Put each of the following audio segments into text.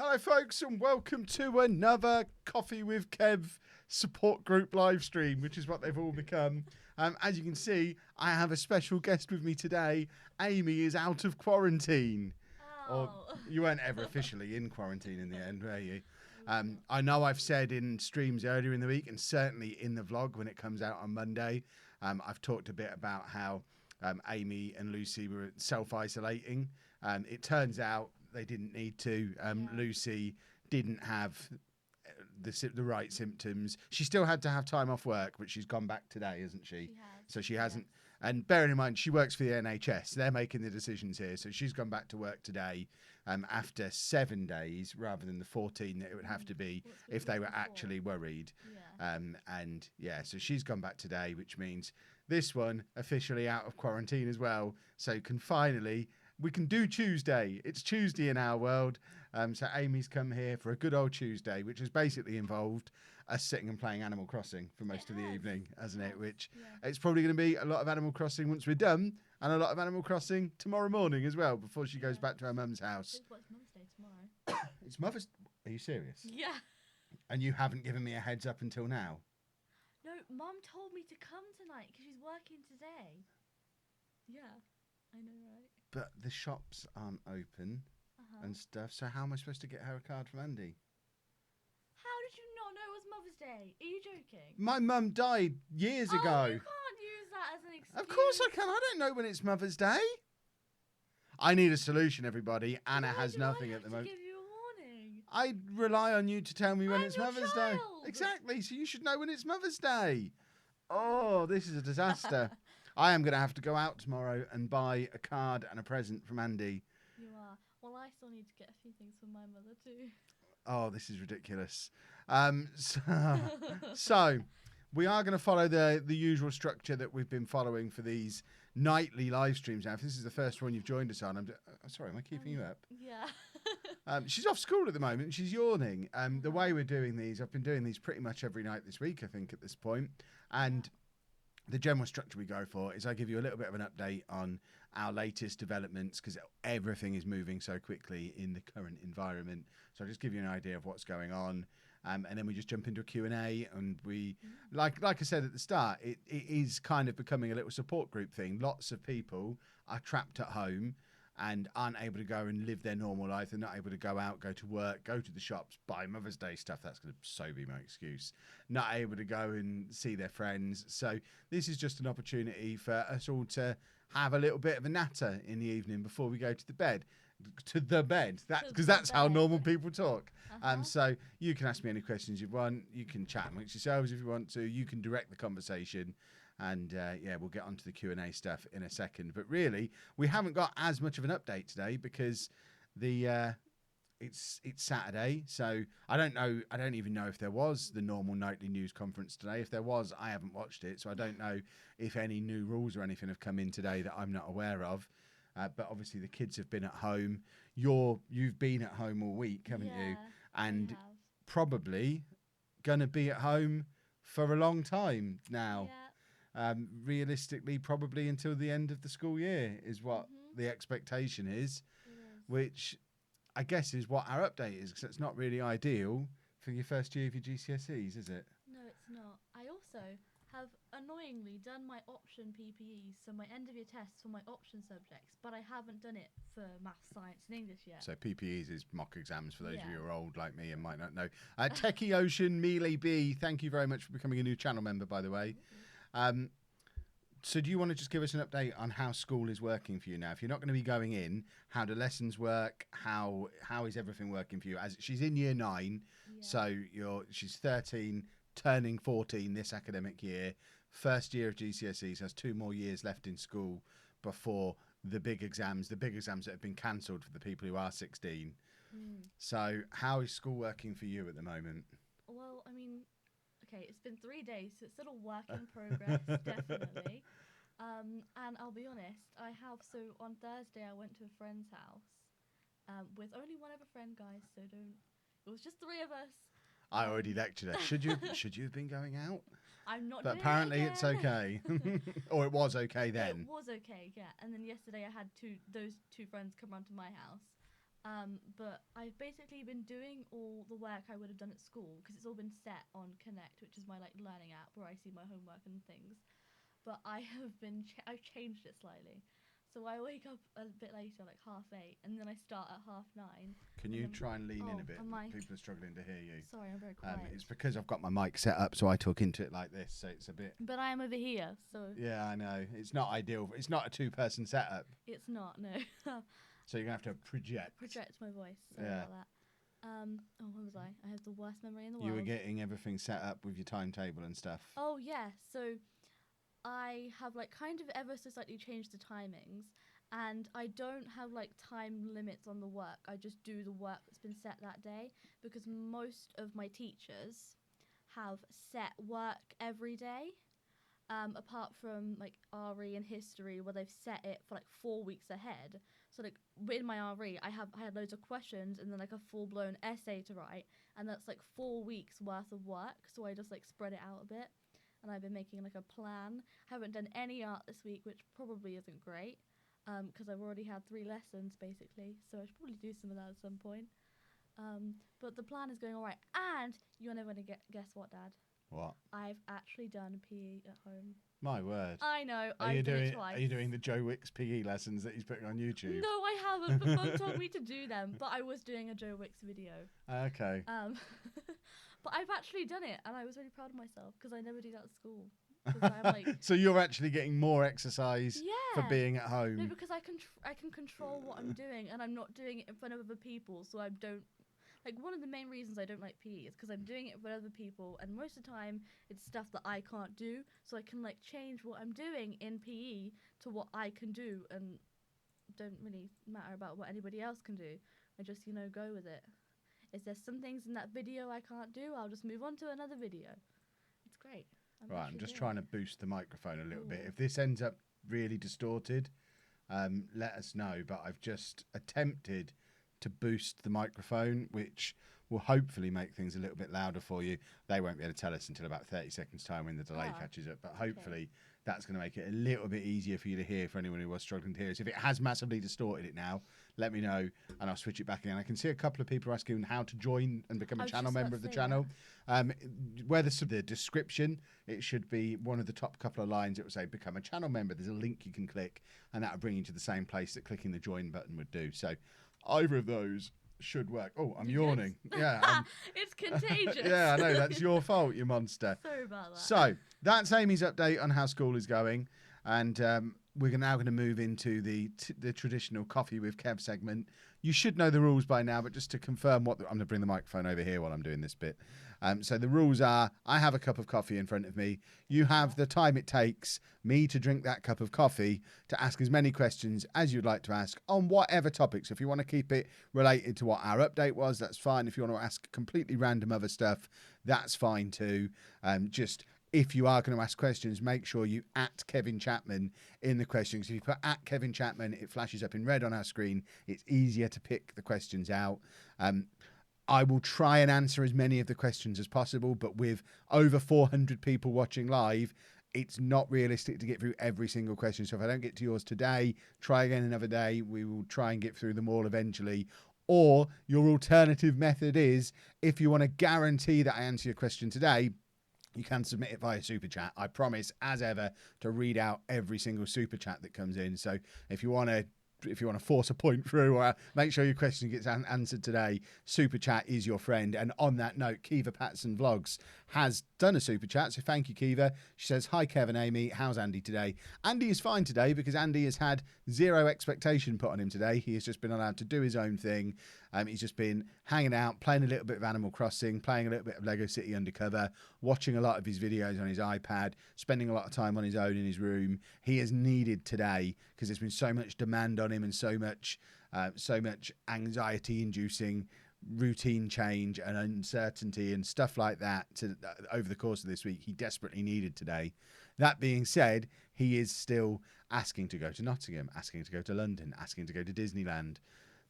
Hello, folks, and welcome to another Coffee with Kev support group live stream, which is what they've all become. As you can see, I have a special guest with me today. Amy is out of quarantine. Oh. Or you weren't ever officially in quarantine in the end, were you? I know I've said in streams earlier in the week, and certainly in the vlog when it comes out on Monday, I've talked a bit about how Amy and Lucy were self-isolating. It turns out they didn't need to. Lucy didn't have the right symptoms. She still had to have time off work, but she's gone back today, isn't she? She has. So she hasn't. And bearing in mind, she works for the NHS. They're making the decisions here. So she's gone back to work today after 7 days rather than the 14 that it would have to be if they were actually worried. Yeah. So she's gone back today, which means this one officially out of quarantine as well. So we can do Tuesday. It's Tuesday in our world. So Amy's come here for a good old Tuesday, which has basically involved us sitting and playing Animal Crossing for most of the evening, hasn't it? Which it's probably going to be a lot of Animal Crossing once we're done, and a lot of Animal Crossing tomorrow morning as well, before she goes back to her mum's house. It's Mother's Day tomorrow. It's Mother's... Are you serious? Yeah. And you haven't given me a heads up until now? No, Mum told me to come tonight because she's working today. Yeah, I know, right? But the shops aren't open and stuff, so how am I supposed to get her a card from Andy? How did you not know it was Mother's Day? Are you joking? My mum died years ago. You can't use that as an excuse. Of course I can. I don't know when it's Mother's Day. I need a solution, everybody. Anna has nothing at the moment. Give you a warning. I rely on you to tell me when it's your Mother's Day. child. Exactly. So you should know when it's Mother's Day. Oh, this is a disaster. I am going to have to go out tomorrow and buy a card and a present from Andy. You are. Well, I still need to get a few things for my mother too. Oh, this is ridiculous. So we are going to follow the usual structure that we've been following for these nightly live streams now. If this is the first one you've joined us on, I'm sorry, am I keeping you up? Yeah. She's off school at the moment. She's yawning. The way we're doing these, I've been doing these pretty much every night this week, I think, at this point. And the general structure we go for is I give you a little bit of an update on our latest developments, because everything is moving so quickly in the current environment. So I'll just give you an idea of what's going on. And then we just jump into a Q&A, and we, like I said at the start, it is kind of becoming a little support group thing. Lots of people are trapped at home and aren't able to go and live their normal life. They're not able to go out, go to work, go to the shops, buy Mother's Day stuff. That's going to so be my excuse. Not able to go and see their friends. So this is just an opportunity for us all to have a little bit of a natter in the evening before we go to the bed. Because that's how normal people talk. So you can ask me any questions you want. You can chat amongst yourselves if you want to. You can direct the conversation. And we'll get onto the Q&A stuff in a second. But really, we haven't got as much of an update today because it's Saturday. So I don't even know if there was the normal nightly news conference today. If there was, I haven't watched it. So I don't know if any new rules or anything have come in today that I'm not aware of. But obviously the kids have been at home. You've been at home all week, haven't you? And probably going to be at home for a long time now. Yeah. Realistically, probably until the end of the school year is what the expectation is, which I guess is what our update is, because it's not really ideal for your first year of your GCSEs, is it? No, it's not. I also have annoyingly done my option PPEs, so my end of year tests for my option subjects, but I haven't done it for maths, science and English yet. So PPEs is mock exams for those of you who are old like me and might not know. Techie Ocean, Melee B, thank you very much for becoming a new channel member, by the way. So do you want to just give us an update on how school is working for you now? If you're not going to be going in, how do lessons work? How is everything working for you? As she's in year 9, so she's 13, turning 14 this academic year. First year of GCSEs, has 2 more years left in school before the big exams that have been cancelled for the people who are 16. So how is school working for you at the moment? Well, I mean, okay, it's been 3 days, so it's still a work in progress, definitely. And I'll be honest, so on Thursday I went to a friend's house with only one other friend, guys, so it was just 3 of us. I already lectured her. Should you have been going out? I'm not But doing apparently it it's again. okay. Or it was okay then. It was okay, yeah. And then yesterday I had those two friends come round to my house. But I've basically been doing all the work I would have done at school because it's all been set on Connect, which is my like learning app where I see my homework and things. But I have been I've changed it slightly. So I wake up a bit later, like 8:30, and then I start at 9:30. Can you try and lean in a bit? Am I? People are struggling to hear you. Sorry, I'm very quiet. It's because I've got my mic set up, so I talk into it like this, so it's a bit. But I am over here, so. Yeah, I know. It's not ideal. It's not a two-person setup. It's not, no. So you're gonna have to project. Project my voice. Sorry about that. Where was I? I have the worst memory in the world. You were getting everything set up with your timetable and stuff. Oh yeah, so I have like kind of ever so slightly changed the timings, and I don't have like time limits on the work. I just do the work that's been set that day because most of my teachers have set work every day. Apart from like RE and history where they've set it for like 4 weeks ahead. So like in my RE, I had loads of questions and then like a full blown essay to write, and that's like 4 weeks worth of work. So I just like spread it out a bit, and I've been making like a plan. I haven't done any art this week, which probably isn't great, because I've already had 3 lessons basically. So I should probably do some of that at some point. But the plan is going all right. And you're never gonna guess what, Dad? What? I've actually done PE at home. My word. I know. Are you doing the Joe Wicks PE lessons that he's putting on YouTube? No, I haven't. But Mum told me to do them. But I was doing a Joe Wicks video. Okay. But I've actually done it, and I was really proud of myself because I never do that at school. I'm like, so you're actually getting more exercise yeah, for being at home. No, because I can control what I'm doing, and I'm not doing it in front of other people, so I don't. Like, one of the main reasons I don't like PE is because I'm doing it for other people, and most of the time it's stuff that I can't do, so I can, like, change what I'm doing in PE to what I can do, and don't really matter about what anybody else can do. I just, go with it. If there's some things in that video I can't do, I'll just move on to another video. It's great. I'm just trying to boost the microphone a little bit. If this ends up really distorted, let us know, but I've just attempted to boost the microphone, which will hopefully make things a little bit louder for you. They won't be able to tell us until about 30 seconds time when the delay catches up, but hopefully that's going to make it a little bit easier for you to hear for anyone who was struggling to hear us. If it has massively distorted it now, let me know and I'll switch it back again. I can see a couple of people asking how to join and become a channel member of the channel. Where the description, it should be one of the top couple of lines. It will say become a channel member. There's a link you can click and that'll bring you to the same place that clicking the join button would do. So either of those should work. Oh, I'm yawning. Yeah. It's contagious. Yeah, I know. That's your fault, you monster. Sorry about that. So that's Amy's update on how school is going. And we're now going to move into the traditional Coffee with Kev segment. You should know the rules by now, but just to confirm I'm going to bring the microphone over here while I'm doing this bit. So the rules are, I have a cup of coffee in front of me. You have the time it takes me to drink that cup of coffee to ask as many questions as you'd like to ask on whatever topics. If you want to keep it related to what our update was, that's fine. If you want to ask completely random other stuff, that's fine too. Just if you are going to ask questions, make sure you @ Kevin Chapman in the questions. If you put @ Kevin Chapman, it flashes up in red on our screen. It's easier to pick the questions out. I will try and answer as many of the questions as possible, but with over 400 people watching live, it's not realistic to get through every single question. So if I don't get to yours today, try again another day. We will try and get through them all eventually. Or your alternative method is, if you want to guarantee that I answer your question today, you can submit it via Super Chat. I promise, as ever, to read out every single Super Chat that comes in. So if you want to force a point through or make sure your question gets answered today, Super Chat is your friend. And on that note, Kiva Patson Vlogs has done a Super Chat. So thank you, Kiva. She says, hi, Kevin, Amy. How's Andy today? Andy is fine today because Andy has had zero expectation put on him today. He has just been allowed to do his own thing. He's just been hanging out, playing a little bit of Animal Crossing, playing a little bit of Lego City Undercover, watching a lot of his videos on his iPad, spending a lot of time on his own in his room. He is needed today because there's been so much demand on him and so much anxiety-inducing routine change and uncertainty and stuff like that over the course of this week. He desperately needed today. That being said, he is still asking to go to Nottingham, asking to go to London, asking to go to Disneyland.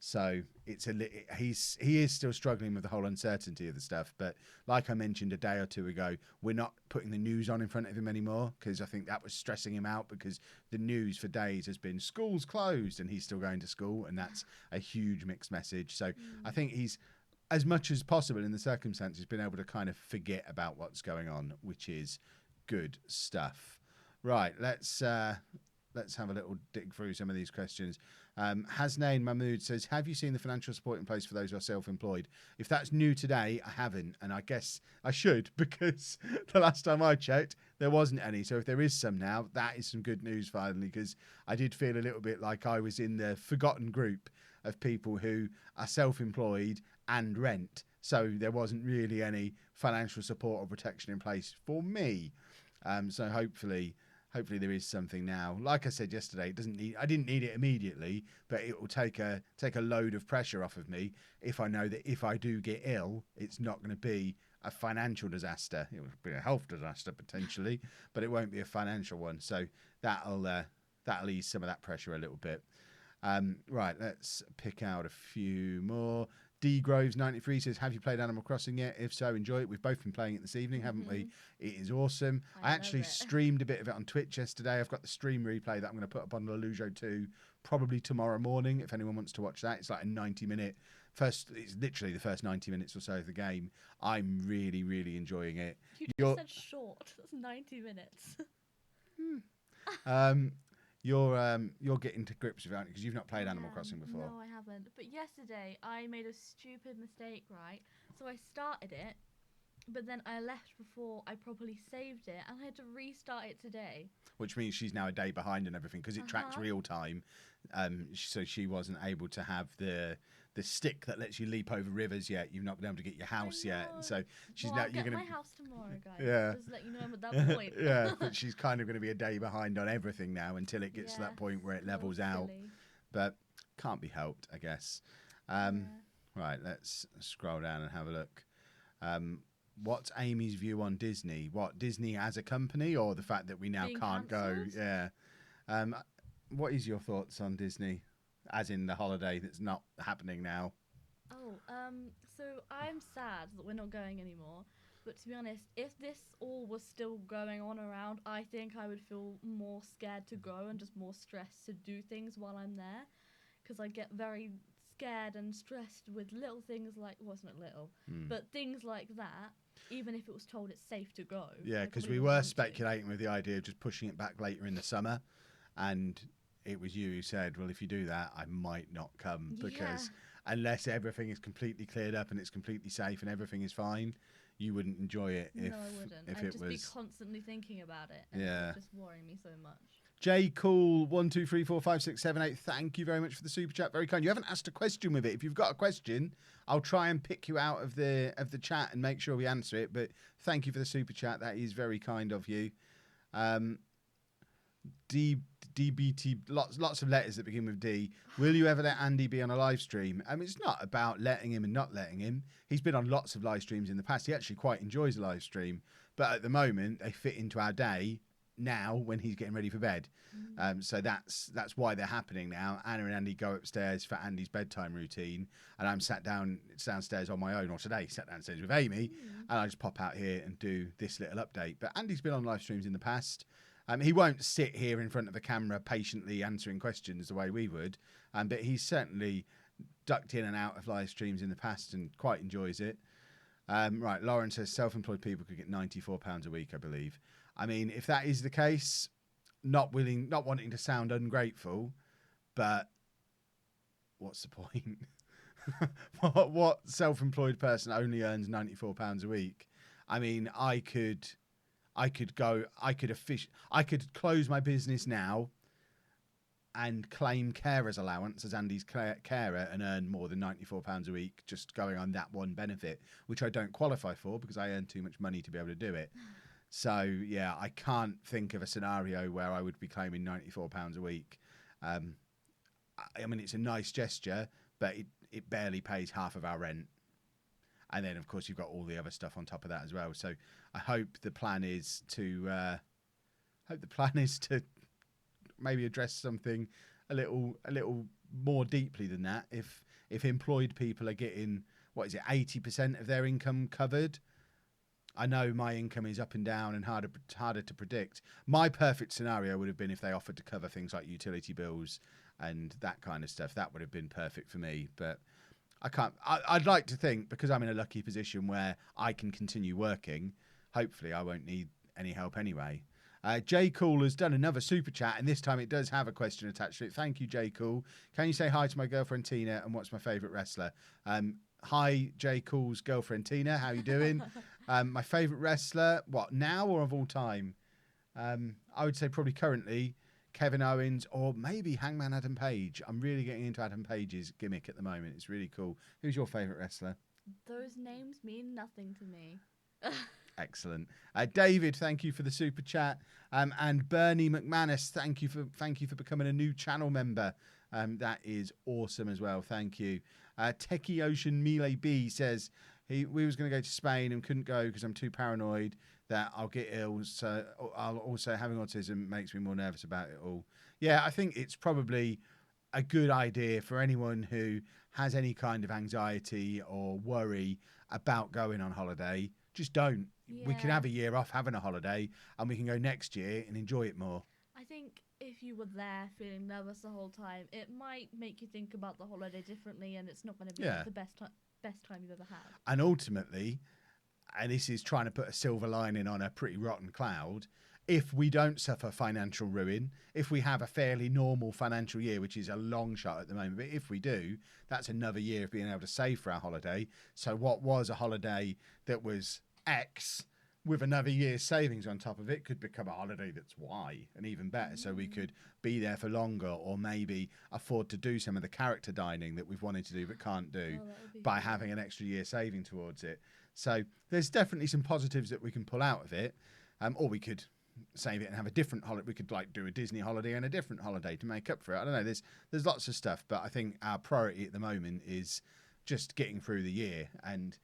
So he is still struggling with the whole uncertainty of the stuff. But like I mentioned a day or two ago, we're not putting the news on in front of him anymore because I think that was stressing him out because the news for days has been schools closed and he's still going to school, and that's a huge mixed message. So I think he's, as much as possible in the circumstances, been able to kind of forget about what's going on, which is good stuff. Right, let's have a little dig through some of these questions. Hasnain Mahmood says, have you seen the financial support in place for those who are self-employed? If that's new today, I haven't, and I guess I should because the last time I checked, there wasn't any. So if there is some now, that is some good news finally, because I did feel a little bit like I was in the forgotten group of people who are self-employed and rent. So there wasn't really any financial support or protection in place for me. So hopefully there is something now. Like I said yesterday, I didn't need it immediately, but it will take a load of pressure off of me if I know that if I do get ill, it's not going to be a financial disaster. It will be a health disaster potentially, but it won't be a financial one. So that'll ease some of that pressure a little bit. Right, let's pick out a few more. D Groves 93 says, have you played Animal Crossing yet? If so, enjoy it. We've both been playing it this evening, haven't we? It is awesome. I actually streamed a bit of it on Twitch yesterday. I've got the stream replay that I'm going to put up on lollujo 2 probably tomorrow morning if anyone wants to watch that. It's like a 90-minute it's literally the first 90 minutes or so of the game. I'm really, really enjoying it. You just said short. That's 90 minutes. You're getting to grips with it because you've not played Animal Crossing before. No, I haven't. But yesterday I made a stupid mistake, right? So I started it, but then I left before I properly saved it, and I had to restart it today. Which means she's now a day behind and everything because it tracks real time. So she wasn't able to have the stick that lets you leap over rivers yet. You've not been able to get your house yet. So she's I'll you're get gonna my house tomorrow, guys. Yeah. Just let you know I'm at that point. Yeah, but she's kind of going to be a day behind on everything now until it gets to that point where it levels out. But can't be helped, I guess. Right, let's scroll down and have a look. What's Amy's view on Disney? What, Disney as a company or the fact that we now can't go? Yeah. What is your thoughts on Disney as in the holiday that's not happening now? So I'm sad that we're not going anymore. But to be honest, if this all was still going on around, I think I would feel more scared to go and just more stressed to do things while I'm there. Because I get very scared and stressed with little things like, well, it's not little, but things like that, even if it was told it's safe to go. Yeah, because we were speculating with the idea of just pushing it back later in the summer. And it was you who said, well, if you do that, I might not come because unless everything is completely cleared up and it's completely safe and everything is fine, you wouldn't enjoy it. No, I wouldn't. I'd just be constantly thinking about it. And it would just worry me so much. J Cool 1 2 3 4 5 6 7 8. Thank you very much for the super chat. Very kind. You haven't asked a question with it. If you've got a question, I'll try and pick you out of the chat and make sure we answer it. But thank you for the super chat. That is very kind of you. DBT, lots of letters that begin with D. Will you ever let Andy be on a live stream? It's not about letting him and not letting him. He's been on lots of live streams in the past. He actually quite enjoys a live stream. But at the moment, they fit into our day now when he's getting ready for bed. So that's why they're happening now. Anna and Andy go upstairs for Andy's bedtime routine, and I'm sat downstairs on my own, or today sat downstairs with Amy, and I just pop out here and do this little update. But Andy's been on live streams in the past. He won't sit here in front of the camera patiently answering questions the way we would, but he's certainly ducked in and out of live streams in the past and quite enjoys it. Right, Lauren says self-employed people could get £94 a week, I believe. I mean, if that is the case, not wanting to sound ungrateful, but what's the point? What self-employed person only earns £94 a week? I mean, I could close my business now and claim carer's allowance as Andy's carer and earn more than £94 a week just going on that one benefit, which I don't qualify for because I earn too much money to be able to do it. So, yeah, I can't think of a scenario where I would be claiming £94 a week. I mean, it's a nice gesture, but it barely pays half of our rent. And then, of course, you've got all the other stuff on top of that as well. So I hope the plan is to maybe address something a little more deeply than that. If employed people are getting, what is it, 80% of their income covered. I know my income is up and down and harder to predict. My perfect scenario would have been if they offered to cover things like utility bills and that kind of stuff. That would have been perfect for me, but I can't. I'd like to think, because I'm in a lucky position where I can continue working, hopefully I won't need any help anyway. J. Cool has done another super chat, and this time it does have a question attached to it. Thank you, J. Cool. Can you say hi to my girlfriend Tina, and what's my favourite wrestler? Hi, J. Cool's girlfriend Tina. How you doing? My favourite wrestler, what, now or of all time? I would say probably currently Kevin Owens or maybe Hangman Adam Page. I'm really getting into Adam Page's gimmick at the moment. It's really cool. Who's your favourite wrestler? Those names mean nothing to me. Excellent. David, thank you for the super chat. And Bernie McManus, thank you for becoming a new channel member. That is awesome as well. Thank you. Techie Ocean Melee B says we was going to go to Spain and couldn't go because I'm too paranoid that I'll get ill. So I'll also, having autism makes me more nervous about it all. Yeah, I think it's probably a good idea for anyone who has any kind of anxiety or worry about going on holiday. Just don't. Yeah. We can have a year off having a holiday and we can go next year and enjoy it more. I think if you were there feeling nervous the whole time, it might make you think about the holiday differently, and it's not going to be the best time you've ever had. And ultimately, and this is trying to put a silver lining on a pretty rotten cloud, if we don't suffer financial ruin, if we have a fairly normal financial year, which is a long shot at the moment, but if we do, that's another year of being able to save for our holiday. So what was a holiday that was X with another year's savings on top of it could become a holiday that's Y, and even better. So we could be there for longer, or maybe afford to do some of the character dining that we've wanted to do but can't do by having an extra year saving towards it. So there's definitely some positives that we can pull out of it, or we could save it and have a different holiday. We could like do a Disney holiday and a different holiday to make up for it. I don't know. There's lots of stuff, but I think our priority at the moment is just getting through the year. And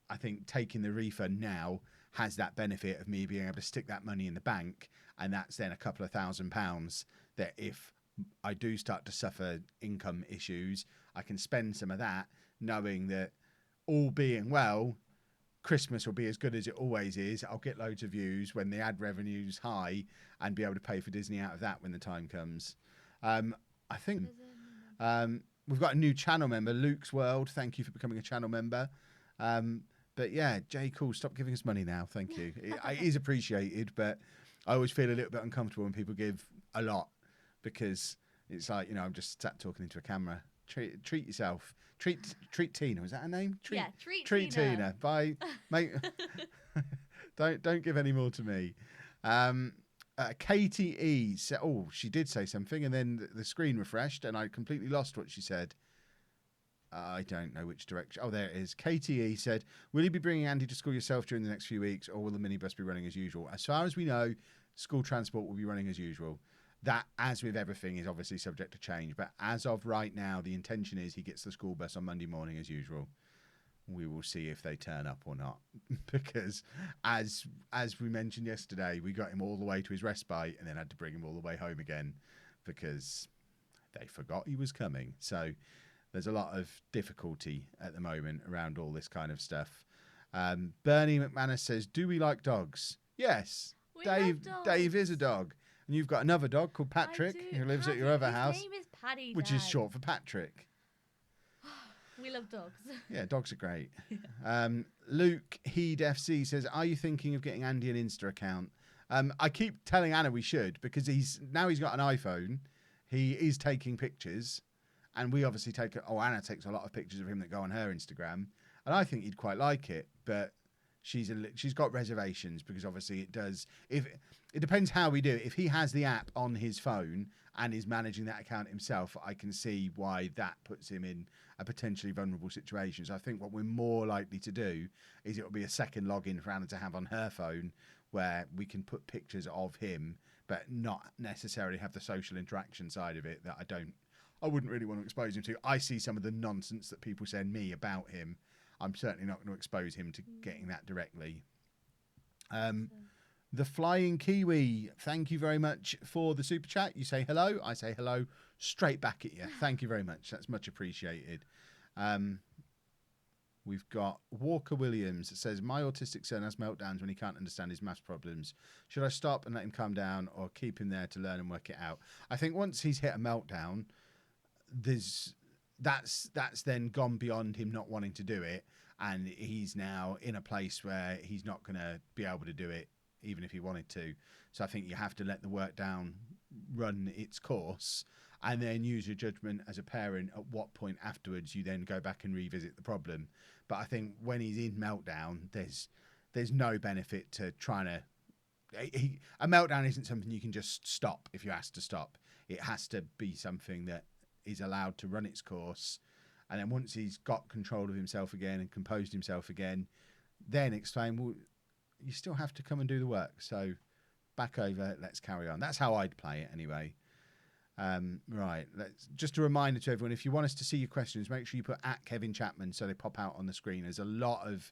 I think taking the refund now has that benefit of me being able to stick that money in the bank, and that's then a couple of £1,000s that if I do start to suffer income issues, I can spend some of that knowing that all being well, Christmas will be as good as it always is. I'll get loads of views when the ad revenue's high and be able to pay for Disney out of that when the time comes. I think we've got a new channel member, Luke's World. Thank you for becoming a channel member. But yeah, Jay, cool. Stop giving us money now. Thank you. It is appreciated, but I always feel a little bit uncomfortable when people give a lot, because it's like, you know, I'm just sat talking into a camera. Treat yourself. Treat Tina. Was that her name? Treat Tina. Bye, mate. Don't give any more to me. KTE said, oh, she did say something, and then the screen refreshed, and I completely lost what she said. I don't know which direction. Oh, there it is. KTE said, will you be bringing Andy to school yourself during the next few weeks, or will the minibus be running as usual? As far as we know, school transport will be running as usual. That, as with everything, is obviously subject to change. But as of right now, the intention is he gets the school bus on Monday morning as usual. We will see if they turn up or not. Because as we mentioned yesterday, we got him all the way to his respite and then had to bring him all the way home again because they forgot he was coming. So there's a lot of difficulty at the moment around all this kind of stuff. Bernie McManus says, do we like dogs? Yes. Dave is a dog. And you've got another dog called Patrick who lives at your other house. His name is Paddy, which is short for Patrick. We love dogs. Yeah, dogs are great. Luke Heed FC says, are you thinking of getting Andy an Insta account? I keep telling Anna we should, because he's got an iPhone. He is taking pictures, and we obviously Anna takes a lot of pictures of him that go on her Instagram, and I think he'd quite like it, but she's got reservations, because obviously it depends how we do it. If he has the app on his phone and is managing that account himself, I can see why that puts him in a potentially vulnerable situation. So I think what we're more likely to do is it will be a second login for Anna to have on her phone, where we can put pictures of him, but not necessarily have the social interaction side of it that I wouldn't really want to expose him to. I see some of the nonsense that people send me about him. I'm certainly not going to expose him to getting that directly. The Flying Kiwi, thank you very much for the super chat. You say hello, I say hello straight back at you. Thank you very much. That's much appreciated. We've got Walker Williams that says, my autistic son has meltdowns when he can't understand his maths problems. Should I stop and let him calm down or keep him there to learn and work it out? I think once he's hit a meltdown, that's then gone beyond him not wanting to do it. And he's now in a place where he's not going to be able to do it, even if he wanted to. So I think you have to let the work down run its course and then use your judgment as a parent at what point afterwards you then go back and revisit the problem. But I think when he's in meltdown, there's no benefit to trying to... A meltdown isn't something you can just stop if you're asked to stop. It has to be something that is allowed to run its course. And then once he's got control of himself again and composed himself again, then explain, well, you still have to come and do the work. So back over, let's carry on. That's how I'd play it anyway. Right. Just a reminder to everyone, if you want us to see your questions, make sure you put @Kevin Chapman so they pop out on the screen. There's a lot of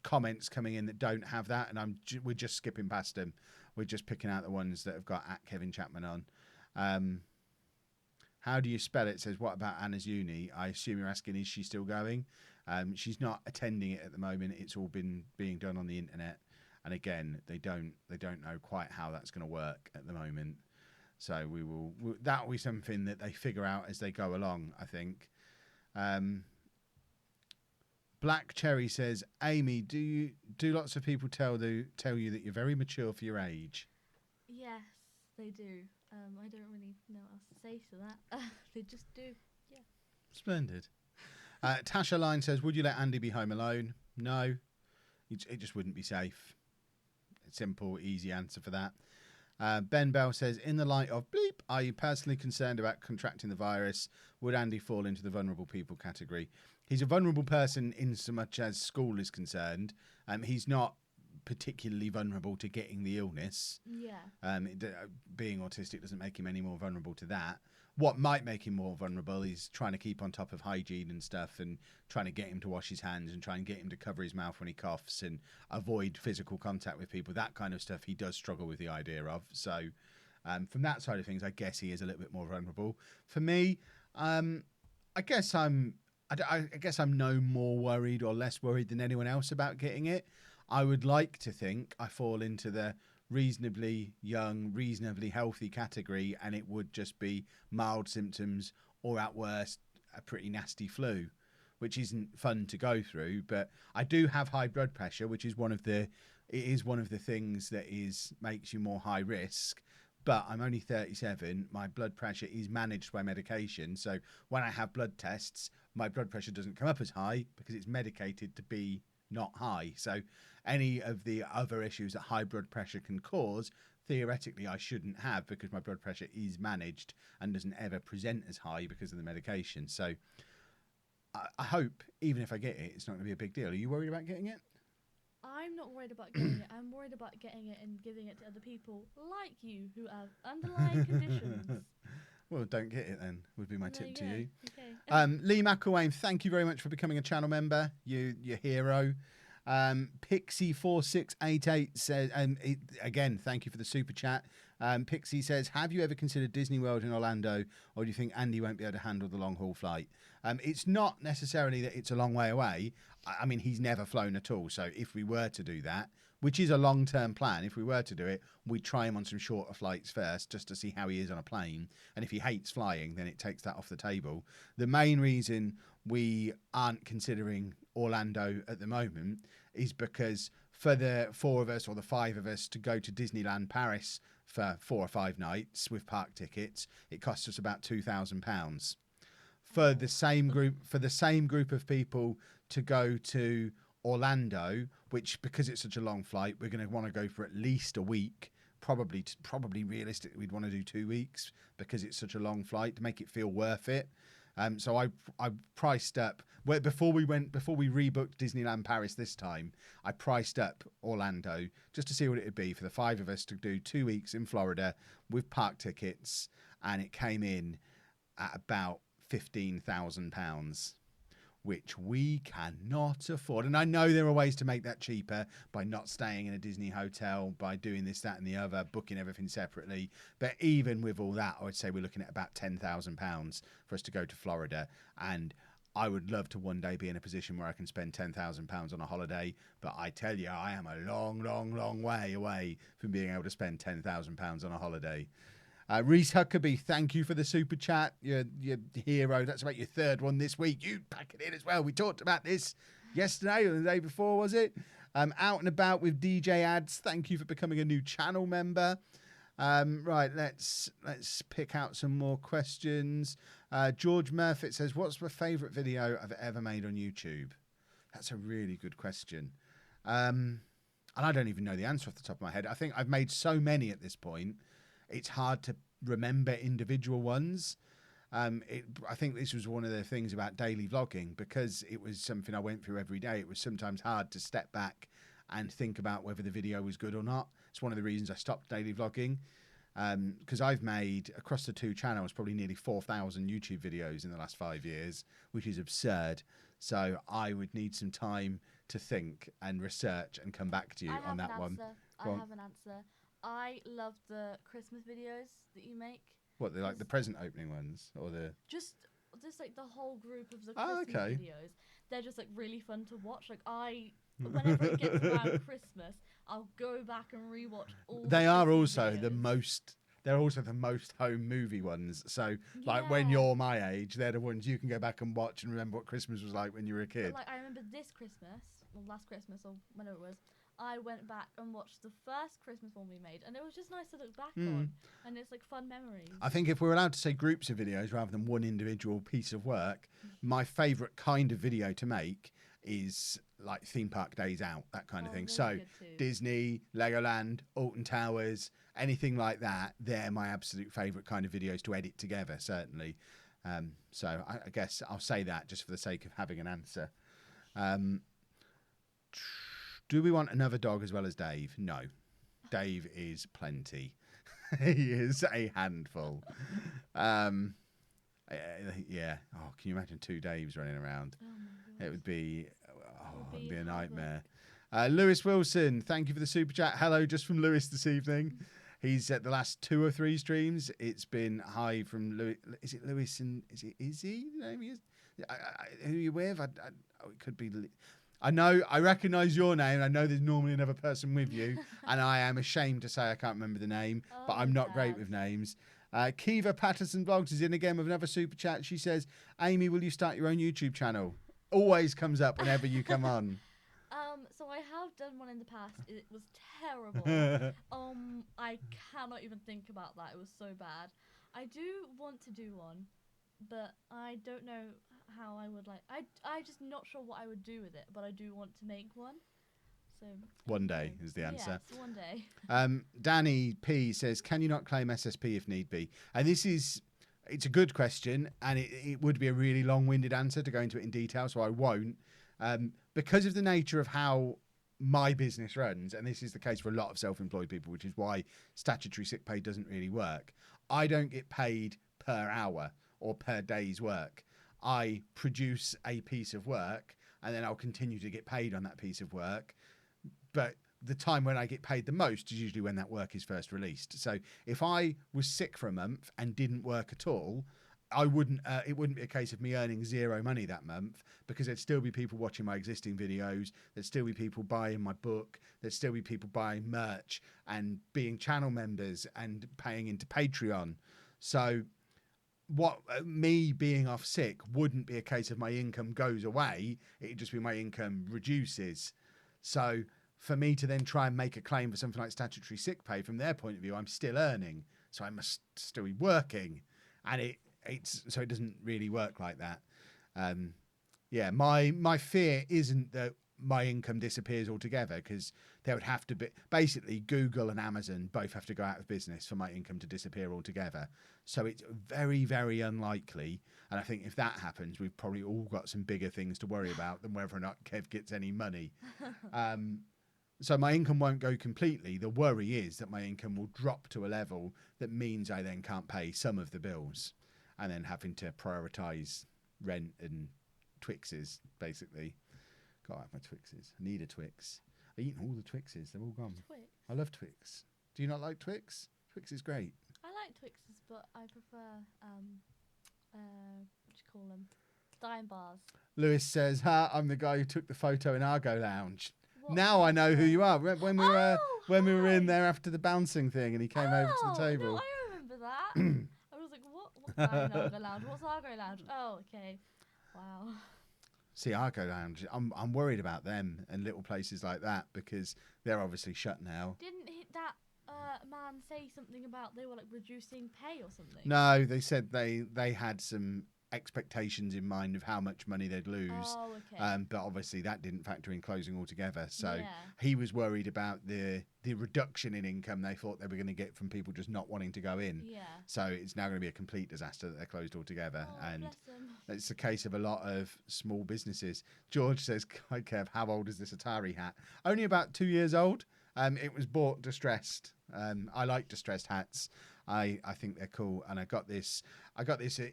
comments coming in that don't have that, and we're just skipping past them. We're just picking out the ones that have got @Kevin Chapman on. How do you spell it? It says, what about Anna's uni? I assume you're asking, is she still going? She's not attending it at the moment. It's all been being done on the internet. And again, they don't know quite how that's going to work at the moment. So that will be something that they figure out as they go along, I think. Black Cherry says, Amy, do lots of people tell you that you're very mature for your age? Yes, they do. I don't really know what else to say to that. They just do. Yeah. Splendid. Tasha Line says, would you let Andy be home alone? No. It just wouldn't be safe. Simple, easy answer for that. Ben Bell says, in the light of bleep, are you personally concerned about contracting the virus? Would Andy fall into the vulnerable people category? He's a vulnerable person in so much as school is concerned. He's not particularly vulnerable to getting the illness. Yeah. Being autistic doesn't make him any more vulnerable to that. What might make him more vulnerable is trying to keep on top of hygiene and stuff, and trying to get him to wash his hands and try and get him to cover his mouth when he coughs and avoid physical contact with people. That kind of stuff he does struggle with the idea of. So from that side of things, I guess he is a little bit more vulnerable. For me, I guess I'm no more worried or less worried than anyone else about getting it. I would like to think I fall into the reasonably young, reasonably healthy category, and it would just be mild symptoms or at worst a pretty nasty flu, which isn't fun to go through. But I do have high blood pressure, which is one of the things that makes you more high risk. But I'm only 37. My blood pressure is managed by medication. So when I have blood tests, my blood pressure doesn't come up as high because it's medicated to be not high. So any of the other issues that high blood pressure can cause, theoretically I shouldn't have, because my blood pressure is managed and doesn't ever present as high because of the medication. So I hope, even if I get it, it's not going to be a big deal. Are you worried about getting it? I'm not worried about getting it. I'm worried about getting it and giving it to other people like you who have underlying conditions. Well, don't get it then, would be my tip to you. Okay. Lee McElwain, thank you very much for becoming a channel member. You're hero. Pixie4688 says, again, thank you for the super chat. Pixie says, have you ever considered Disney World in Orlando, or do you think Andy won't be able to handle the long haul flight? It's not necessarily that it's a long way away. I mean, he's never flown at all. So if we were to do that, which is a long-term plan, if we were to do it, we'd try him on some shorter flights first just to see how he is on a plane. And if he hates flying, then it takes that off the table. The main reason we aren't considering Orlando at the moment is because for the 4 of us or the 5 of us to go to Disneyland Paris for 4 or 5 nights with park tickets, it costs us about £2,000. For the same group of people to go to Orlando, which, because it's such a long flight, we're going to want to go for at least a week. Probably realistically, we'd want to do 2 weeks because it's such a long flight to make it feel worth it. So I priced up before we rebooked Disneyland Paris this time. I priced up Orlando just to see what it would be for the 5 of us to do 2 weeks in Florida with park tickets, and it came in at about £15,000, which we cannot afford. And I know there are ways to make that cheaper by not staying in a Disney hotel, by doing this, that, and the other, booking everything separately. But even with all that, I would say we're looking at about £10,000 for us to go to Florida. And I would love to one day be in a position where I can spend £10,000 on a holiday. But I tell you, I am a long, long, long way away from being able to spend £10,000 on a holiday. Reese Huckabee, thank you for the super chat. Your hero. That's about your third one this week. You pack it in as well. We talked about this yesterday or the day before, was it? Out and About with DJ Ads. Thank you for becoming a new channel member. Right, let's pick out some more questions. George Murfitt says, "What's my favourite video I've ever made on YouTube?" That's a really good question. And I don't even know the answer off the top of my head. I think I've made so many at this point. It's hard to remember individual ones. I think this was one of the things about daily vlogging, because it was something I went through every day. It was sometimes hard to step back and think about whether the video was good or not. It's one of the reasons I stopped daily vlogging, because I've made, across the two channels, probably nearly 4,000 YouTube videos in the last 5 years, which is absurd. So I would need some time to think and research and come back to you on that one. I have an answer. I love the Christmas videos that you make. What, like the present opening ones, or the just like the whole group of the Christmas videos. They're just like really fun to watch. Like whenever it gets around Christmas, I'll go back and rewatch all. They are Christmas also videos. the most. They're also the most home movie ones. So, like when you're my age, they're the ones you can go back and watch and remember what Christmas was like when you were a kid. But, like, I remember this Christmas, or last Christmas, or whenever it was, I went back and watched the first Christmas one we made, and it was just nice to look back on, and it's like fun memories. I think if we're allowed to say groups of videos rather than one individual piece of work, my favourite kind of video to make is like theme park days out, that kind of thing. So Disney, Legoland, Alton Towers, anything like that, they're my absolute favourite kind of videos to edit together, certainly. So I guess I'll say that just for the sake of having an answer. Do we want another dog as well as Dave? No. Dave is plenty. He is a handful. Yeah. Oh, can you imagine 2 Daves running around? Oh my It would be, it'd be a nightmare. havoc. Lewis Wilson, thank you for the super chat. Hello, just from Lewis this evening. He's at the last 2 or 3 streams. It's been hi from Lewis. Is it Lewis and is he? The name he is? Who are you with? It could be. I know, I recognise your name. I know there's normally another person with you, and I am ashamed to say I can't remember the name, but I'm not great with names. Kiva Patterson Vlogs is in again with another super chat. She says, "Amy, will you start your own YouTube channel?" Always comes up whenever you come on. So I have done one in the past. It was terrible. I cannot even think about that. It was so bad. I do want to do one, but I don't know how I would I just not sure what I would do with it, but I do want to make one. So one day is the answer. Yes, one day. Danny P says, "Can you not claim SSP if need be?" And it's a good question, and it would be a really long-winded answer to go into it in detail, so I won't. Because of the nature of how my business runs, and this is the case for a lot of self-employed people, which is why statutory sick pay doesn't really work. I don't get paid per hour or per day's work. I produce a piece of work, and then I'll continue to get paid on that piece of work. But the time when I get paid the most is usually when that work is first released. So if I was sick for a month and didn't work at all, it wouldn't be a case of me earning zero money that month, because there'd still be people watching my existing videos. There'd still be people buying my book. There'd still be people buying merch and being channel members and paying into Patreon. So me being off sick wouldn't be a case of my income goes away. It'd just be my income reduces. So for me to then try and make a claim for something like statutory sick pay, from their point of view, I'm still earning. So I must still be working. And so it doesn't really work like that. My fear isn't that my income disappears altogether, because there would have to be, basically Google and Amazon both have to go out of business for my income to disappear altogether. So it's very, very unlikely. And I think if that happens, we've probably all got some bigger things to worry about than whether or not Kev gets any money. So my income won't go completely. The worry is that my income will drop to a level that means I then can't pay some of the bills, and then having to prioritise rent and Twixes, basically. Gotta have my Twixes. I need a Twix. I've eaten all the Twixes. They're all gone. Twix. I love Twix. Do you not like Twix? Twix is great. I like Twixes, but I prefer what do you call them? Dime bars. Lewis says, I'm the guy who took the photo in Argo Lounge. What Now I know who photo? you are. When we were hi. in there after the bouncing thing, and he came over to the table. No, I remember that. I was like, what guy in Argo Lounge? What's Argo Lounge? Oh, okay. Wow. See, Argo Lounge, I'm worried about them and little places like that because they're obviously shut now. Didn't that man say something about they were like reducing pay or something? No, they said they had some expectations in mind of how much money they'd lose. Oh, okay. But obviously that didn't factor in closing altogether. So Yeah. he was worried about the reduction in income they thought they were going to get from people just not wanting to go in. Yeah. So it's now going to be a complete disaster that they're closed altogether. Oh, And bless them. it's a case of a lot of small businesses. George says, "Hi Kev, how old is this Atari hat?" Only about 2 years old. It was bought distressed. I like distressed hats. I think they're cool. And I got this at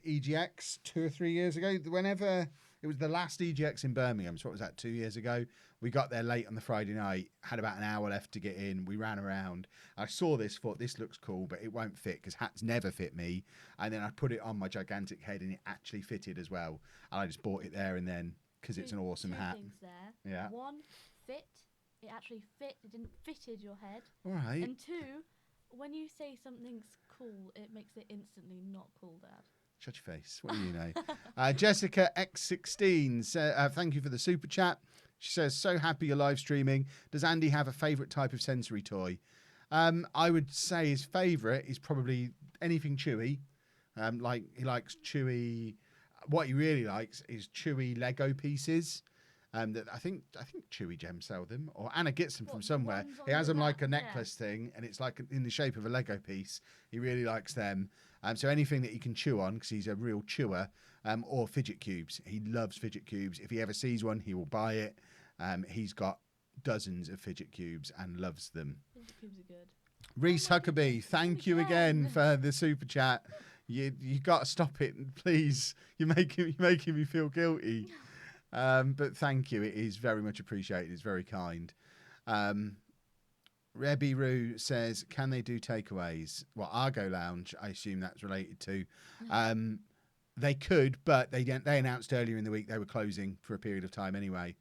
EGX 2 or 3 years ago. Whenever it was the last EGX in Birmingham, so what was that, 2 years ago? We got there late on the Friday night, had about an hour left to get in. We ran around. I saw this, thought this looks cool, but it won't fit because hats never fit me. And then I put it on my gigantic head and it actually fitted as well. And I just bought it there and then because it's an awesome hat. Two things there. Yeah. One, fit. It actually fit. It didn't fitted your head. All right. And two, when you say something's cool, it makes it instantly not cool, Dad. Shut your face. What do you know? Jessica X16, thank you for the super chat. She says, so happy you're live streaming. Does Andy have a favourite type of sensory toy? I would say his favourite is probably anything chewy. Like he likes chewy. What he really likes is chewy Lego pieces. That I think Chewy Gems sell them, or Anna gets them from somewhere. He has them like a necklace thing, and it's like in the shape of a Lego piece. He really likes them. So anything that he can chew on, because he's a real chewer, or fidget cubes. He loves fidget cubes. If he ever sees one, he will buy it. He's got dozens of fidget cubes and loves them. Fidget cubes are good. Reese Huckabee, thank you again for the super chat. You got to stop it, please. You're making me feel guilty. But thank you. It is very much appreciated. It's very kind. Rebby Roo says, can they do takeaways? Well, Argo Lounge, I assume that's related to. They could, but they announced earlier in the week they were closing for a period of time anyway.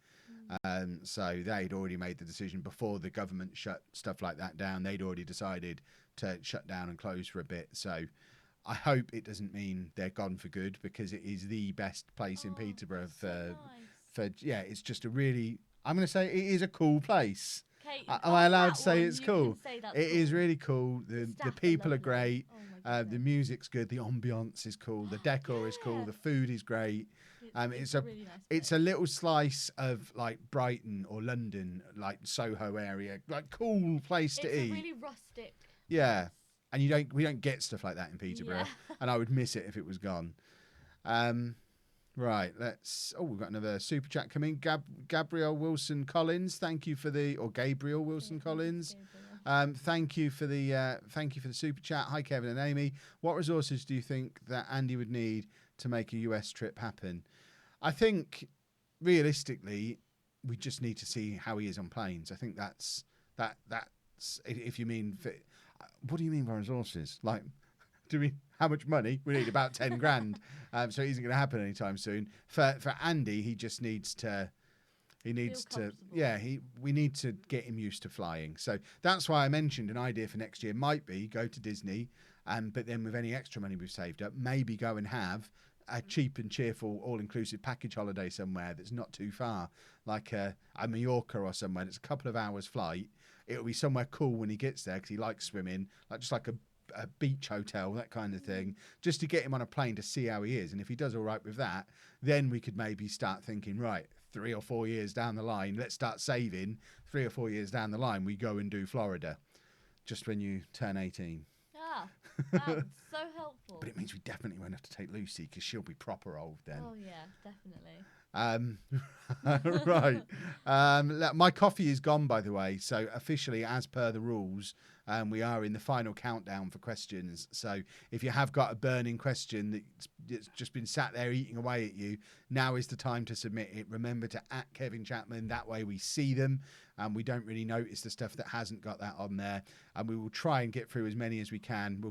So they'd already made the decision before the government shut stuff like that down. They'd already decided to shut down and close for a bit. So I hope it doesn't mean they're gone for good, because it is the best place in Peterborough for it's just a really, I'm going to say it is a cool place. Am I allowed to say it's cool? It is really cool. The people are great. The music's good. The ambiance is cool. The decor is cool. The food is great. It's a really nice it's a little slice of like Brighton or London, like Soho area, like cool place to eat. It's a really rustic. Yeah, and we don't get stuff like that in Peterborough, and I would miss it if it was gone. Right, we've got another super chat coming. Gabriel Wilson Collins, thank you for Gabriel Wilson Collins. Thank you for the super chat. Hi Kevin and Amy. What resources do you think that Andy would need to make a US trip happen? I think realistically, we just need to see how he is on planes. I think that's if you mean, what do you mean by resources? Like, how much money? We need about 10 grand. So it isn't going to happen anytime soon. For Andy, he just needs to. We need to get him used to flying. So that's why I mentioned an idea for next year might be go to Disney, but then with any extra money we've saved up, maybe go and have a cheap and cheerful all-inclusive package holiday somewhere that's not too far, like a Mallorca or somewhere that's a couple of hours flight. It'll be somewhere cool when he gets there because he likes swimming, like just like a beach hotel, that kind of thing, just to get him on a plane to see how he is. And if he does all right with that, then we could maybe start thinking, right, 3 or 4 years down the line, let's start saving. 3 or 4 years down the line, we go and do Florida just when you turn 18. That's so helpful. But it means we definitely won't have to take Lucy because she'll be proper old then. Oh yeah, definitely. Right. My coffee is gone, by the way. So officially, as per the rules, we are in the final countdown for questions. So if you have got a burning question that's just been sat there eating away at you, now is the time to submit it. Remember to @Kevin Chapman. That way we see them and we don't really notice the stuff that hasn't got that on there. And we will try and get through as many as we can.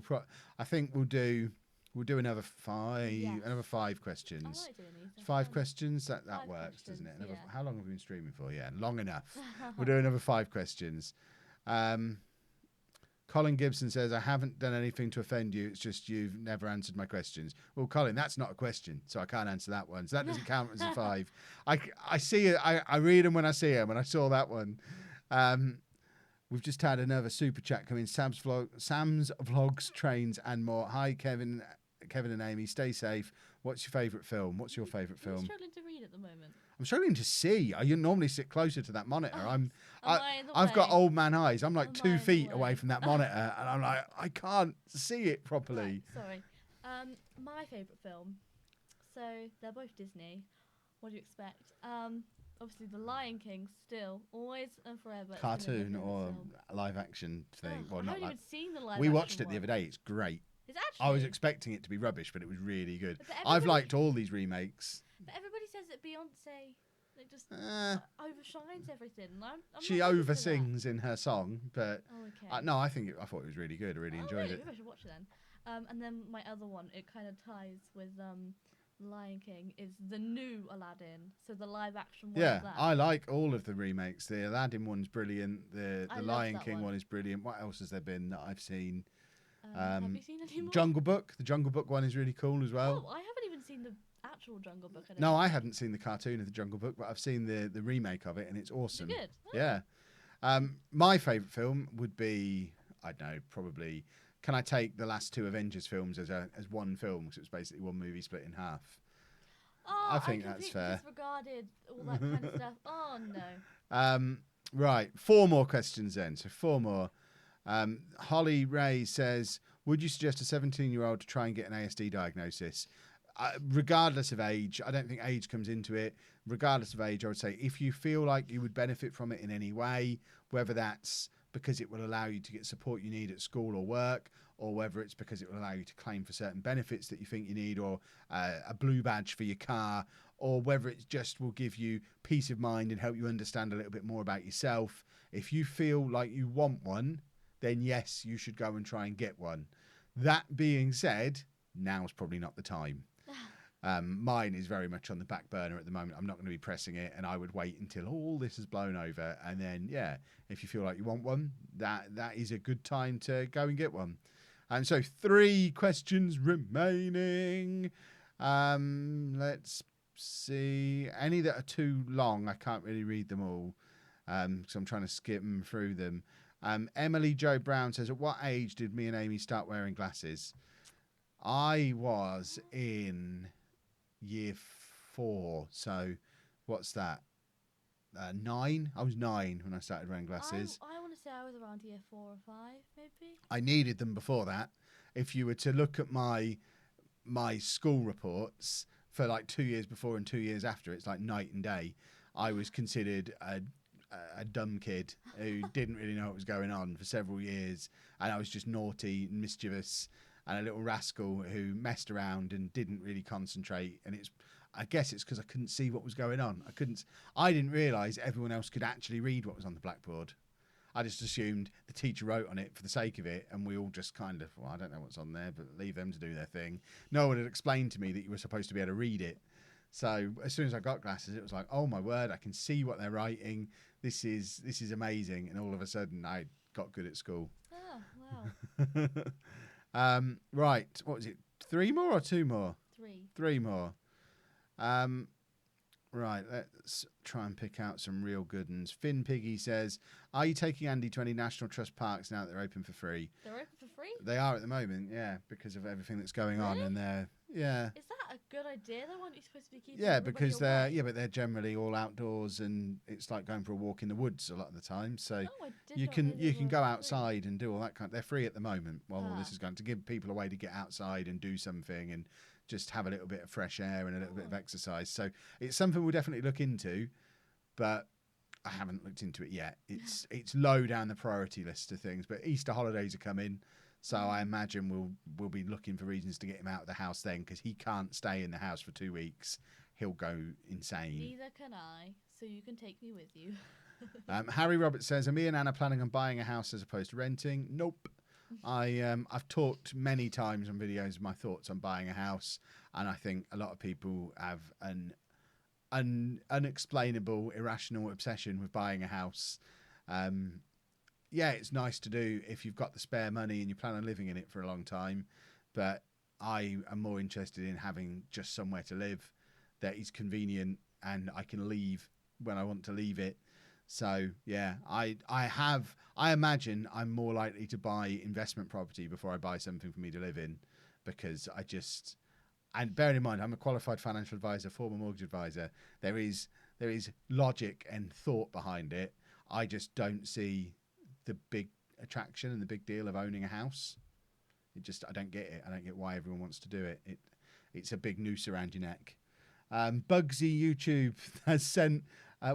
I think we'll do another five. Yes. Another 5 I questions. like doing these. 5 questions. That 5 works, doesn't it? questions, How long have we been streaming for? Yeah, long enough. We'll do another 5 questions. Colin Gibson says, I haven't done anything to offend you. It's just you've never answered my questions. Well, Colin, that's not a question, so I can't answer that one. So that doesn't count as a 5. I see it. I read them when I see them, and I saw that one. We've just had another super chat come in. Sam's Vlogs, Trains, and more. Hi, Kevin and Amy. Stay safe. What's your favourite film? What's your favourite film? I'm struggling to read at the moment. I'm struggling to see. I normally sit closer to that monitor. Oh, I've got old man eyes. I'm like Am I 2 in the feet way? away from that monitor, and I'm like, I can't see it properly. Right, sorry. My favourite film. So they're both Disney. What do you expect? Obviously, The Lion King. Still, always and forever. it's gonna be Cartoon my or film. a live action thing. Ugh, Well, I not haven't like. even seen the live. We watched action it the other one. day. It's great. It's actually. I was expecting it to be rubbish, but it was really good. But I've everybody- liked all these remakes. But everybody says that Beyonce like just Uh, overshines everything. And I'm she not ready for that. oversings in her song, but Oh, okay. no, I thought it was really good. I really enjoyed really? it. Maybe I should watch it then. And then my other one, it kind of ties with Lion King, is the new Aladdin. So the live action one. Yeah, of that. I like all of the remakes. The Aladdin one's brilliant. The I love Lion that King one. one is brilliant. What else has there been that I've seen? Have you seen any more? Jungle Book. The Jungle Book one is really cool as well. Oh, I haven't even seen the actual Jungle Book. No, I hadn't seen the cartoon of the Jungle Book, but I've seen the remake of it, and it's Is awesome. it good? Oh. Yeah. My favourite film would be, I don't know, probably. Can I take the last 2 Avengers films as one film? Because it was basically one movie split in half. Oh, I think that's completely fair. Disregarded all that kind of stuff. Oh no. Right, 4 more questions then. So 4 more. Holly Ray says, would you suggest a 17-year-old to try and get an ASD diagnosis? Regardless of age, I don't think age comes into it. Regardless of age, I would say if you feel like you would benefit from it in any way, whether that's because it will allow you to get support you need at school or work, or whether it's because it will allow you to claim for certain benefits that you think you need, or a blue badge for your car, or whether it just will give you peace of mind and help you understand a little bit more about yourself. If you feel like you want one, then yes, you should go and try and get one. That being said, now's probably not the time. Mine is very much on the back burner at the moment. I'm not going to be pressing it, and I would wait until all this has blown over, and then if you feel like you want one, that is a good time to go and get one. And so 3 questions remaining. Let's see. Any that are too long, I can't really read them all, because I'm trying to skim through them. Emily Jo Brown says, at what age did me and Amy start wearing glasses? I was in year 4, so what's that? 9? I was 9 when I started wearing glasses. I want to say I was around year 4 or 5, maybe. I needed them before that. If you were to look at my school reports for like 2 years before and 2 years after, it's like night and day. I was considered a dumb kid who didn't really know what was going on for several years, and I was just naughty and mischievous and a little rascal who messed around and didn't really concentrate. And I guess it's because I couldn't see what was going on. I didn't realise everyone else could actually read what was on the blackboard. I just assumed the teacher wrote on it for the sake of it, and we all just kind of, well, I don't know what's on there, but leave them to do their thing. No one had explained to me that you were supposed to be able to read it. So as soon as I got glasses, it was like, oh my word, I can see what they're writing. This is amazing. And all of a sudden, I got good at school. Oh, wow. Right, what was it? 3 more or 2 more? 3. 3 more. Right, let's try and pick out some real good ones. Finn Piggy says, are you taking Andy to any National Trust parks now that they're open for free? They're open for free? They are at the moment, yeah, because of everything that's going on. Really? And they're, yeah. Is that that a good idea? They want you supposed to be keeping Yeah, everybody because away? but they're generally all outdoors, and it's like going for a walk in the woods a lot of the time. So Oh, I did you not know can they you can were go free. outside and do all that kind. They're free at the moment while all this Ah. is going to give people a way to get outside and do something and just have a little bit of fresh air and a little bit of Oh. exercise. So it's something we'll definitely look into, but I haven't looked into it yet. It's low down the priority list of things. But Easter holidays are coming. So I imagine we'll be looking for reasons to get him out of the house then, because he can't stay in the house for 2 weeks. He'll go insane. Neither can I, so you can take me with you. Harry Roberts says, "Are me and Anna planning on buying a house as opposed to renting?" Nope. I've talked many times on videos of my thoughts on buying a house, and I think a lot of people have an unexplainable, irrational obsession with buying a house. Yeah, it's nice to do if you've got the spare money and you plan on living in it for a long time. But I am more interested in having just somewhere to live that is convenient and I can leave when I want to leave it. So yeah, I imagine I'm more likely to buy investment property before I buy something for me to live in, because and bearing in mind I'm a qualified financial advisor, former mortgage advisor, there is logic and thought behind it. I just don't see the big attraction and the big deal of owning a house. I don't get it. I don't get why everyone wants to do it. It's a big noose around your neck. Bugsy YouTube has sent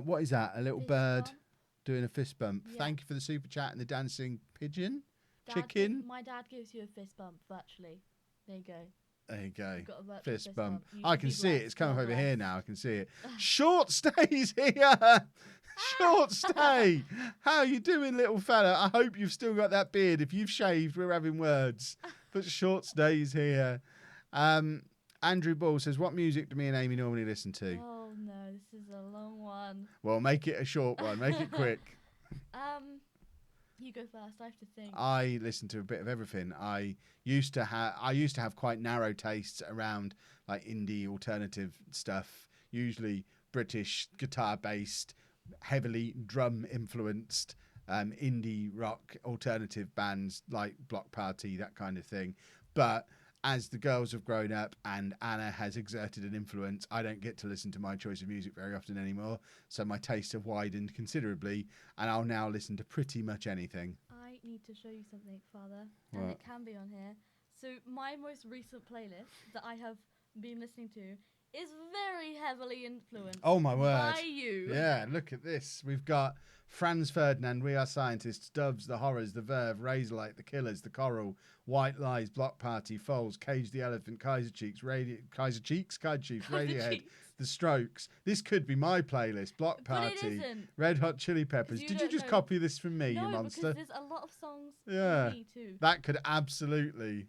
what is that? A little Fist bird bump. doing a fist bump. Yeah. Thank you for the super chat and the dancing pigeon. Dad Chicken. my dad gives you a fist bump virtually. There you go. There you go. You've got a virtual Fist bump. You I should can be see it. blessed. It's coming You're over here blessed. now. I can see it. Short stays here. Short stay. How you doing, little fella? I hope you've still got that beard. If you've shaved, we're having words. But short stays here. Andrew Ball says, "What music do me and Amy normally listen to?" Oh no, this is a long one. Well, make it a short one. Make it quick. You go first. I have to think. I listen to a bit of everything. I used to have quite narrow tastes around like indie alternative stuff, usually British guitar based, heavily drum influenced indie rock alternative bands like Block Party, that kind of thing. But as the girls have grown up and Anna has exerted an influence, I don't get to listen to my choice of music very often anymore. So my tastes have widened considerably, and I'll now listen to pretty much anything. I need to show you something, Father, and it can be on here. So my most recent playlist that I have been listening to is very heavily influenced. Oh my word! By you. Yeah, look at this. We've got Franz Ferdinand, We Are Scientists, Doves, The Horrors, The Verve, Razorlight, The Killers, The Coral, White Lies, Block Party, Foals, Cage the Elephant, Kaiser Chiefs, Radiohead, The Strokes. This could be my playlist. Block But it Party, isn't. Red Hot Chili Peppers. You Did you don't just know. copy this from me, No, you monster? because there's a lot of songs Yeah. for me too. That could absolutely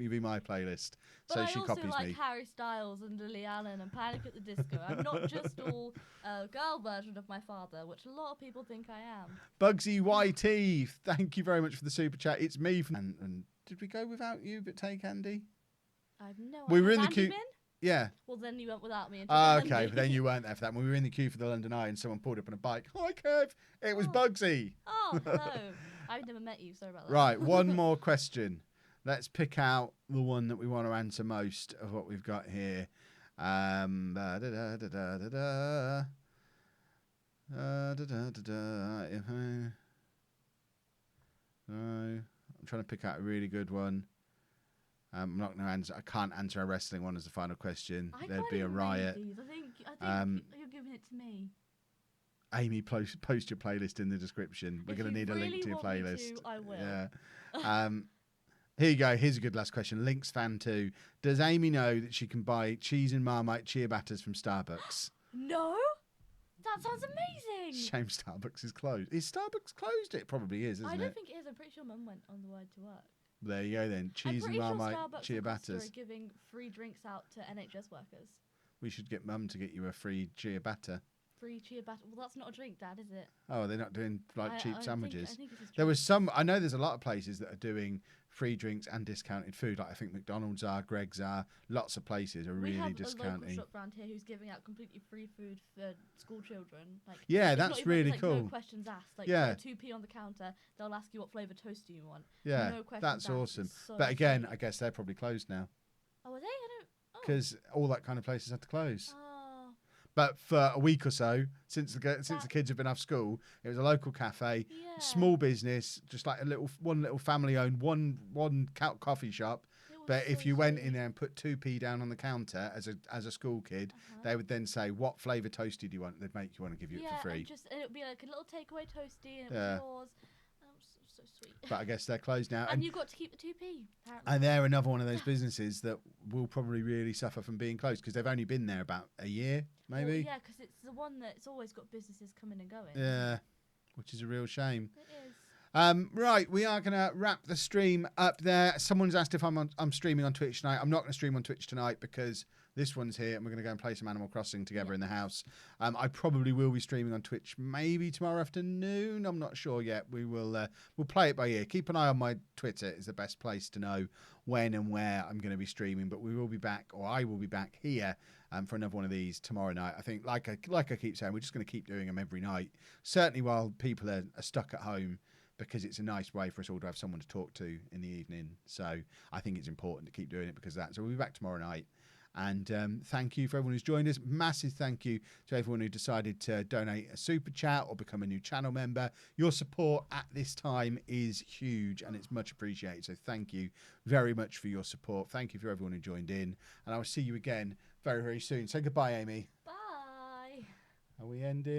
be my playlist. But So I she also copies like me. Harry Styles and Lily Allen and Panic at the Disco. I'm not just all a girl version of my father, which a lot of people think I am. Bugsy YT, thank you very much for the super chat. It's me. And did we go without you, but take Andy? I've no We idea. were in the Andy queue. been? Yeah. Well, then you went without me. Okay, but then you weren't there for that. When we were in the queue for the London Eye and someone pulled up on a bike. Hi, Kev. It was Oh. Bugsy. Oh, hello. I've never met you. Sorry about that. Right, one more question. Let's pick out the one that we want to answer most of what we've got here. I'm trying to pick out a really good one. I'm not going to answer. I can't answer a wrestling one as the final question. There'd be a riot. These. I think you're giving it to me. Amy, post your playlist in the description. We're going to need a link to your playlist. I will. Yeah. Here you go. Here's a good last question. Links fan 2. Does Amy know that she can buy cheese and Marmite Ciabattas from Starbucks? No? That sounds amazing. Shame Starbucks is closed. Is Starbucks closed? It probably is, isn't it? I don't think it is. I'm pretty sure Mum went on the word to work. There you go then. Cheese and Marmite Ciabattas. Are giving free drinks out to NHS workers. We should get Mum to get you a free ciabatta. Free ciabatta. Well, that's not a drink, Dad, is it? Oh, they're not doing like cheap sandwiches. I think it's There was some. I know there's a lot of places that are doing free drinks and discounted food. Like I think McDonald's are, Greg's are. Lots of places are really discounting. We have a local shop around here who's giving out completely free food for school children. Like, yeah, it's that's not even, really like, cool. No questions asked. Like, yeah. 2p on the counter, they'll ask you what flavour toaster you want. Yeah, no questions that's asked. awesome. So but again, sweet. I guess they're probably closed now. Oh, are they? I don't. because all that kind of places had to close. Oh, But for a week or so, since the kids have been off school, it was a local cafe, yeah. small business, just like one little family owned one coffee shop. It was But so if you went in sweet. there and put 2p down on the counter as a school kid, Uh-huh. they would then say, "What flavour toasty do you want?" They'd make you want to give you it for free. And it would be like a little takeaway toasty, and it Yeah. was yours. That was so sweet. But I guess they're closed now. And you got to keep the 2p, apparently. And they're another one of those businesses that will probably really suffer from being closed because they've only been there about a year, maybe. Well, yeah, because it's the one that's always got businesses coming and going. Yeah, which is a real shame. It is. Right, we are going to wrap the stream up there. Someone's asked if I'm streaming on Twitch tonight. I'm not going to stream on Twitch tonight because this one's here and we're going to go and play some Animal Crossing together in the house. I probably will be streaming on Twitch maybe tomorrow afternoon. I'm not sure yet. We'll play it by ear. Keep an eye on my Twitter. It's the best place to know when and where I'm going to be streaming. But we will be back, or I will be back here for another one of these tomorrow night. I think, like I keep saying, we're just going to keep doing them every night. Certainly while people are stuck at home, because it's a nice way for us all to have someone to talk to in the evening. So I think it's important to keep doing it because of that. So we'll be back tomorrow night. And thank you for everyone who's joined us. Massive thank you to everyone who decided to donate a super chat or become a new channel member. Your support at this time is huge and it's much appreciated. So thank you very much for your support. Thank you for everyone who joined in. And I will see you again very, very soon. Say goodbye, Amy. Bye. Are we ending?